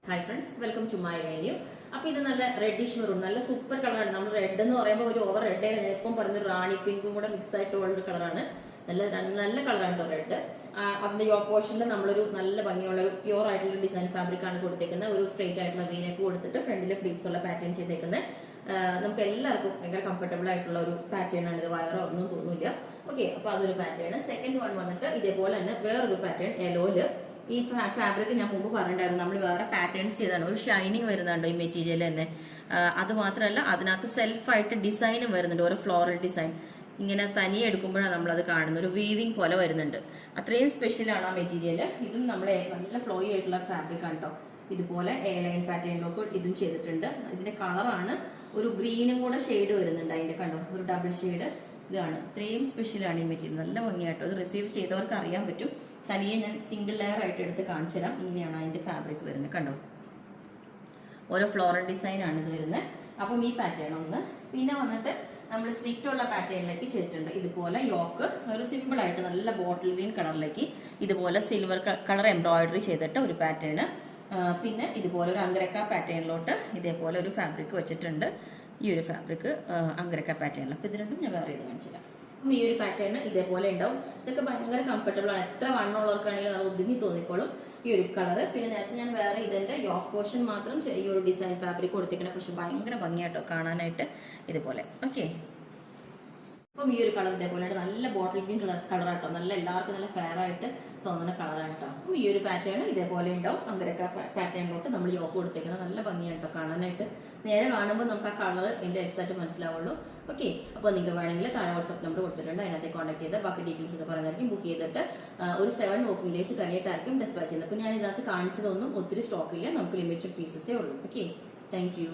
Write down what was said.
Hi friends, welcome to my venue. അപ്പൊ ഇത് നല്ല റെഡിഷ് മെറൂൺ, നല്ല സൂപ്പർ കളറാണ്. നമ്മൾ റെഡ് എന്ന് പറയുമ്പോൾ ഒരു ഓവർ റെഡ് ഞാൻ ഇപ്പം പറഞ്ഞ റാണി പിങ്കും കൂടെ മിക്സ് ആയിട്ടുള്ള ഒരു കളറാണ്. നല്ല കളറാണ് റെഡ്. അതിന്റെ യോക്ക് പോർഷനിൽ നമ്മളൊരു നല്ല ഭംഗിയുള്ള ഒരു പ്യൂർ ആയിട്ടുള്ള ഡിസൈൻ ഫാബ്രിക് ആണ് കൊടുത്തേക്കുന്നത്. ഒരു സ്ട്രെയിറ്റ് ആയിട്ടുള്ള വീനൊക്കെ കൊടുത്തിട്ട് ഫ്രണ്ടിൽ പ്ലീറ്റ്സ് ഉള്ള പാറ്റേൺ ചെയ്തേക്കുന്നത്. നമുക്ക് എല്ലാവർക്കും ഭയങ്കര കംഫർട്ടബിൾ ആയിട്ടുള്ള ഒരു പാറ്റേൺ ആണ് ഇത്. വയറോ ഒന്നും തോന്നില്ല. ഓക്കെ, അപ്പൊ അതൊരു പാറ്റേൺ. സെക്കൻഡ് വൺ വന്നിട്ട് ഇതേപോലെ തന്നെ വേറൊരു പാറ്റേൺ യെലോയില്. ഈ ഫാബ്രിക് ഞാൻ മുമ്പ് പറഞ്ഞിട്ടുണ്ടായിരുന്നു, നമ്മൾ വേറെ പാറ്റേൺസ് ചെയ്താണ്. ഒരു ഷൈനിങ് വരുന്നുണ്ടോ ഈ മെറ്റീരിയൽ തന്നെ. അത് മാത്രമല്ല, അതിനകത്ത് സെൽഫായിട്ട് ഡിസൈനും വരുന്നുണ്ട്, ഒരു ഫ്ലോറൽ ഡിസൈൻ. ഇങ്ങനെ തനിയെ എടുക്കുമ്പോഴാണ് നമ്മളത് കാണുന്നത്, ഒരു വീവിങ് പോലെ വരുന്നുണ്ട്. അത്രയും സ്പെഷ്യലാണ് ആ മെറ്റീരിയൽ. ഇതും നമ്മളെ നല്ല ഫ്ലോയി ആയിട്ടുള്ള ഫാബ്രിക് ആണ് കേട്ടോ. ഇതുപോലെ എ ലൈൻ പാറ്റേണിലൊക്കെ ഇതും ചെയ്തിട്ടുണ്ട്. ഇതിന്റെ കളറാണ് ഒരു ഗ്രീനും കൂടെ ഷെയ്ഡ് വരുന്നുണ്ട് അതിന്റെ, കണ്ടോ, ഒരു ഡബിൾ ഷെയ്ഡ്. ഇതാണ് ഇത്രയും സ്പെഷ്യലാണ് ഈ മെറ്റീരിയൽ. നല്ല ഭംഗിയായിട്ടോ. ഇത് റിസീവ് ചെയ്തവർക്ക് അറിയാൻ പറ്റും. തനിയെ ഞാൻ സിംഗിൾ ലെയർ ആയിട്ട് എടുത്ത് കാണിച്ചു തരാം. ഇങ്ങനെയാണ് അതിന്റെ ഫാബ്രിക് വരുന്നത്, കണ്ടോ. ഓരോ ഫ്ലോറൽ ഡിസൈൻ ആണ് ഇത് വരുന്നത്. അപ്പം ഈ പാറ്റേൺ ഒന്ന്. പിന്നെ വന്നിട്ട് നമ്മൾ സ്ട്രിക്റ്റ് ഉള്ള പാറ്റേണിലേക്ക് ചെയ്തിട്ടുണ്ട്. ഇതുപോലെ യോക്ക് ഒരു സിമ്പിൾ ആയിട്ട് നല്ല ബോട്ടിൽ ഗ്രീൻ കളറിലേക്ക് ഇതുപോലെ സിൽവർ കളർ എംബ്രോയിഡറി ചെയ്തിട്ട് ഒരു പാറ്റേൺ. പിന്നെ ഇതുപോലെ ഒരു അങ്കരക്ക പാറ്റേണിലോട്ട് ഇതേപോലെ ഒരു ഫാബ്രിക് വെച്ചിട്ടുണ്ട്. ഈ ഒരു ഫാബ്രിക് അങ്കരക്ക പാറ്റേണിൽ. അപ്പം ഇത് രണ്ടും ഞാൻ വേറെ ഇത് കാണിച്ചു തരാം. അപ്പം ഈ ഒരു പാറ്റേൺ ഇതേപോലെ ഉണ്ടാവും. ഇതൊക്കെ ഭയങ്കര കംഫർട്ടബിൾ ആണ്. എത്ര വണ്ണമുള്ളവർക്കാണെങ്കിലും അത് ഒതുങ്ങി തോന്നിക്കോളും. ഈ ഒരു കളർ. പിന്നെ നേരത്തെ ഞാൻ വേറെ ഇതിന്റെ യോക്ക് പോർഷൻ മാത്രം ഈ ഒരു ഡിസൈൻ ഫാബ്രിക് കൊടുത്തിരിക്കണം. പക്ഷെ ഭയങ്കര ഭംഗിയായിട്ടോ കാണാനായിട്ട് ഇതുപോലെ. ഓക്കെ, അപ്പം ഈ ഒരു കളർ ഇതേപോലെ നല്ല ബോട്ടിൽ ഗ്രീൻ കളറാട്ടോ. നല്ല എല്ലാവർക്കും നല്ല ഫെയർ ആയിട്ട് തോന്നുന്ന കളറായിട്ടോ. അപ്പം ഈ ഒരു പാറ്റേൺ ഇതേപോലെ ഉണ്ടാവും. അങ്കരക്ക പാറ്റേണിലോട്ട് നമ്മൾ യോക്ക് കൊടുത്തേക്കുന്നത്. നല്ല ഭംഗിയായിട്ടോ കാണാനായിട്ട്. നേരെ കാണുമ്പോൾ നമുക്ക് ആ കളർ എൻ്റെ എക്സാക്ട് മനസ്സിലാവുള്ളൂ. ഓക്കെ, അപ്പോൾ നിങ്ങൾക്ക് വേണമെങ്കിൽ താഴെ വാട്സ്ആപ്പ് നമ്പർ കൊടുത്തിട്ടുണ്ട്, അതിനകത്ത് കോൺടാക്ട് ചെയ്ത് ബാക്കി ഡീറ്റെയിൽസ് ഒക്കെ പറയുന്നതായിരിക്കും. ബുക്ക് ചെയ്തിട്ട് ഒരു 7 വർക്കിംഗ് ഡേയ്സ് കഴിഞ്ഞിട്ടായിരിക്കും ഡിസ്പാച്ച് ചെയ്യുന്നത്. അപ്പോൾ ഞാൻ ഇതിനകത്ത് കാണിച്ചതൊന്നും ഒത്തിരി സ്റ്റോക്കില്ല, നമുക്ക് ലിമിറ്റഡ് പീസസേ ഉള്ളൂ. Okay, thank you.